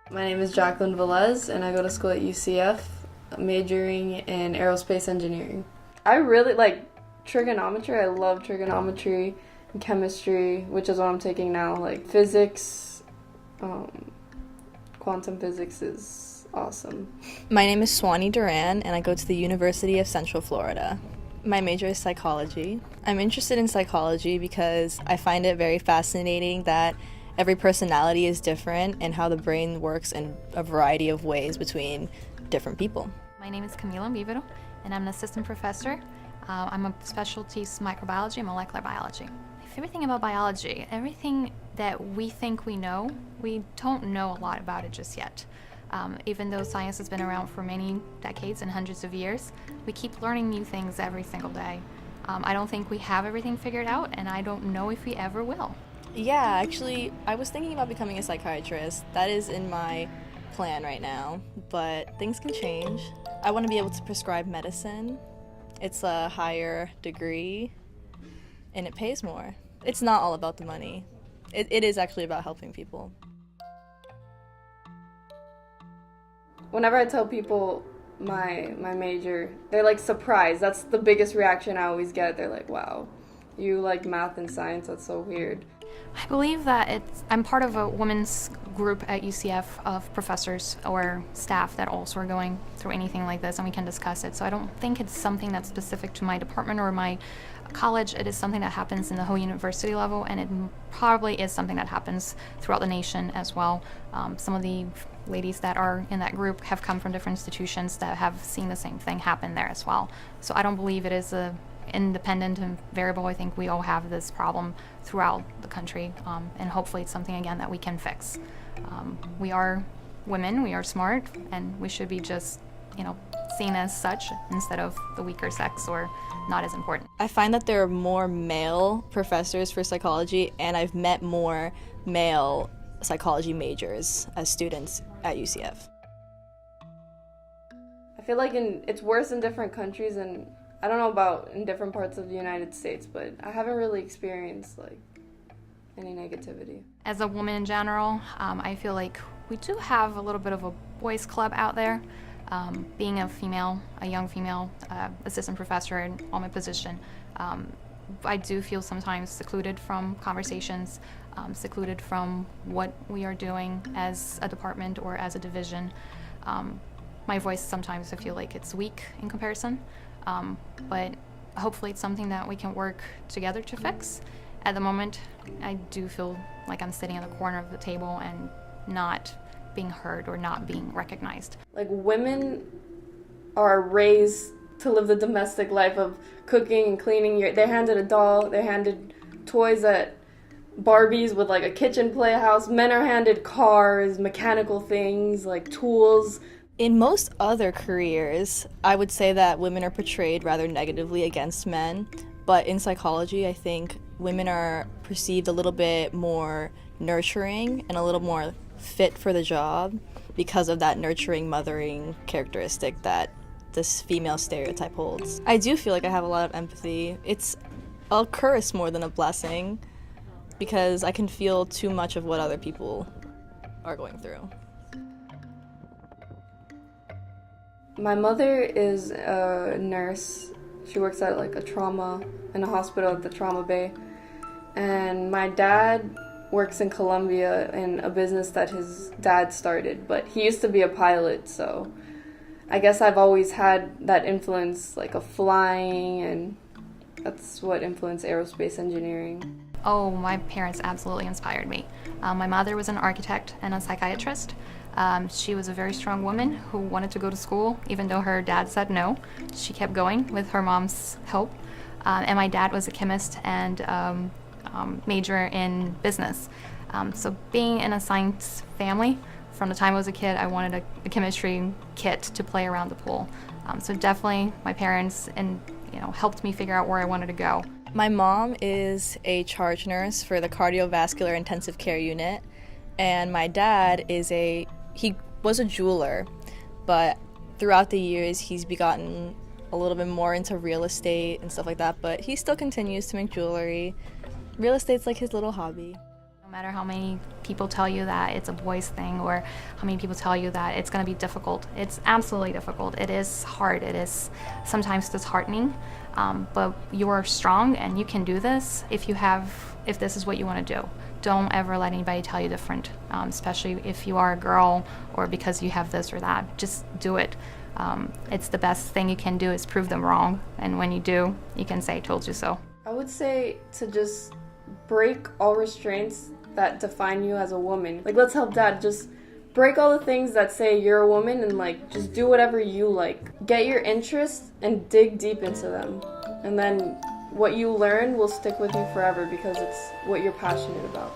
My name is Jacquelyn Velez, and I go to school at UCF, majoring in aerospace engineering. I really like trigonometry. I love trigonometry and chemistry, which is what I'm taking now. Like physics, quantum physics is awesome. My name is Swanee Duran, and I go to the University of Central Florida. My major is psychology. I'm interested in psychology because I find it very fascinating that every personality is different and how the brain works in a variety of ways between different people. My name is Camilla, Ambivert, and I'm an assistant professor. I'm a specialties microbiology and molecular biology. My favorite thing about biology, everything that we think we know, we don't know a lot about it just yet. Even though science has been around for many decades and hundreds of years, we keep learning new things every single day. I don't think we have everything figured out, and I don't know if we ever will. Yeah, actually, I was thinking about becoming a psychiatrist. That is in my plan right now, but things can change. I want to be able to prescribe medicine. It's a higher degree, and it pays more. It's not all about the money. It is actually about helping people. Whenever I tell people my major, they're like surprised. That's the biggest reaction I always get. They're like, wow, you like math and science? That's so weird. I believe that I'm part of a women's group at UCF of professors or staff that also are going through anything like this, and we can discuss it. So I don't think it's something that's specific to my department or my college. It is something that happens in the whole university level, and it probably is something that happens throughout the nation as well. Some of the ladies that are in that group have come from different institutions that have seen the same thing happen there as well. So I don't believe it is a independent and variable. I think we all have this problem throughout the country, and hopefully it's something again that we can fix. We are women, we are smart, and we should be just, seen as such instead of the weaker sex or not as important. I find that there are more male professors for psychology, and I've met more male psychology majors as students at UCF. I feel like it's worse in different countries, and I don't know about in different parts of the United States, but I haven't really experienced like any negativity. As a woman in general, I feel like we do have a little bit of a boys' club out there. Being a young female assistant professor in my position, I do feel sometimes secluded from conversations, secluded from what we are doing as a department or as a division. My voice sometimes I feel like it's weak in comparison. But hopefully it's something that we can work together to fix. At the moment, I do feel like I'm sitting in the corner of the table and not being heard or not being recognized. Like women are raised to live the domestic life of cooking and cleaning. They're handed a doll, they're handed toys at Barbies with like a kitchen playhouse. Men are handed cars, mechanical things like tools. In most other careers, I would say that women are portrayed rather negatively against men, but in psychology, I think women are perceived a little bit more nurturing and a little more fit for the job because of that nurturing, mothering characteristic that this female stereotype holds. I do feel like I have a lot of empathy. It's a curse more than a blessing because I can feel too much of what other people are going through. My mother is a nurse. She works at like in a hospital at the trauma bay. And my dad works in Colombia in a business that his dad started, but he used to be a pilot, so I guess I've always had that influence like of flying, and that's what influenced aerospace engineering. Oh, my parents absolutely inspired me. My mother was an architect and a psychiatrist. She was a very strong woman who wanted to go to school, even though her dad said no. She kept going with her mom's help. And my dad was a chemist and major in business. So being in a science family, from the time I was a kid, I wanted a chemistry kit to play around the pool. So definitely my parents helped me figure out where I wanted to go. My mom is a charge nurse for the cardiovascular intensive care unit, and my dad he was a jeweler, but throughout the years he's gotten a little bit more into real estate and stuff like that, but he still continues to make jewelry. Real estate's like his little hobby. matter how many people tell you that it's a boys thing or how many people tell you that it's going to be difficult. It's absolutely difficult. It is hard. It is sometimes disheartening, but you are strong and you can do this if this is what you want to do. Don't ever let anybody tell you different, especially if you are a girl or because you have this or that. Just do it. It's the best thing you can do is prove them wrong, and when you do, you can say, "Told you so." I would say to just break all restraints that define you as a woman. Like, let's help Dad. Just break all the things that say you're a woman and, like, just do whatever you like. Get your interests and dig deep into them. And then what you learn will stick with you forever because it's what you're passionate about.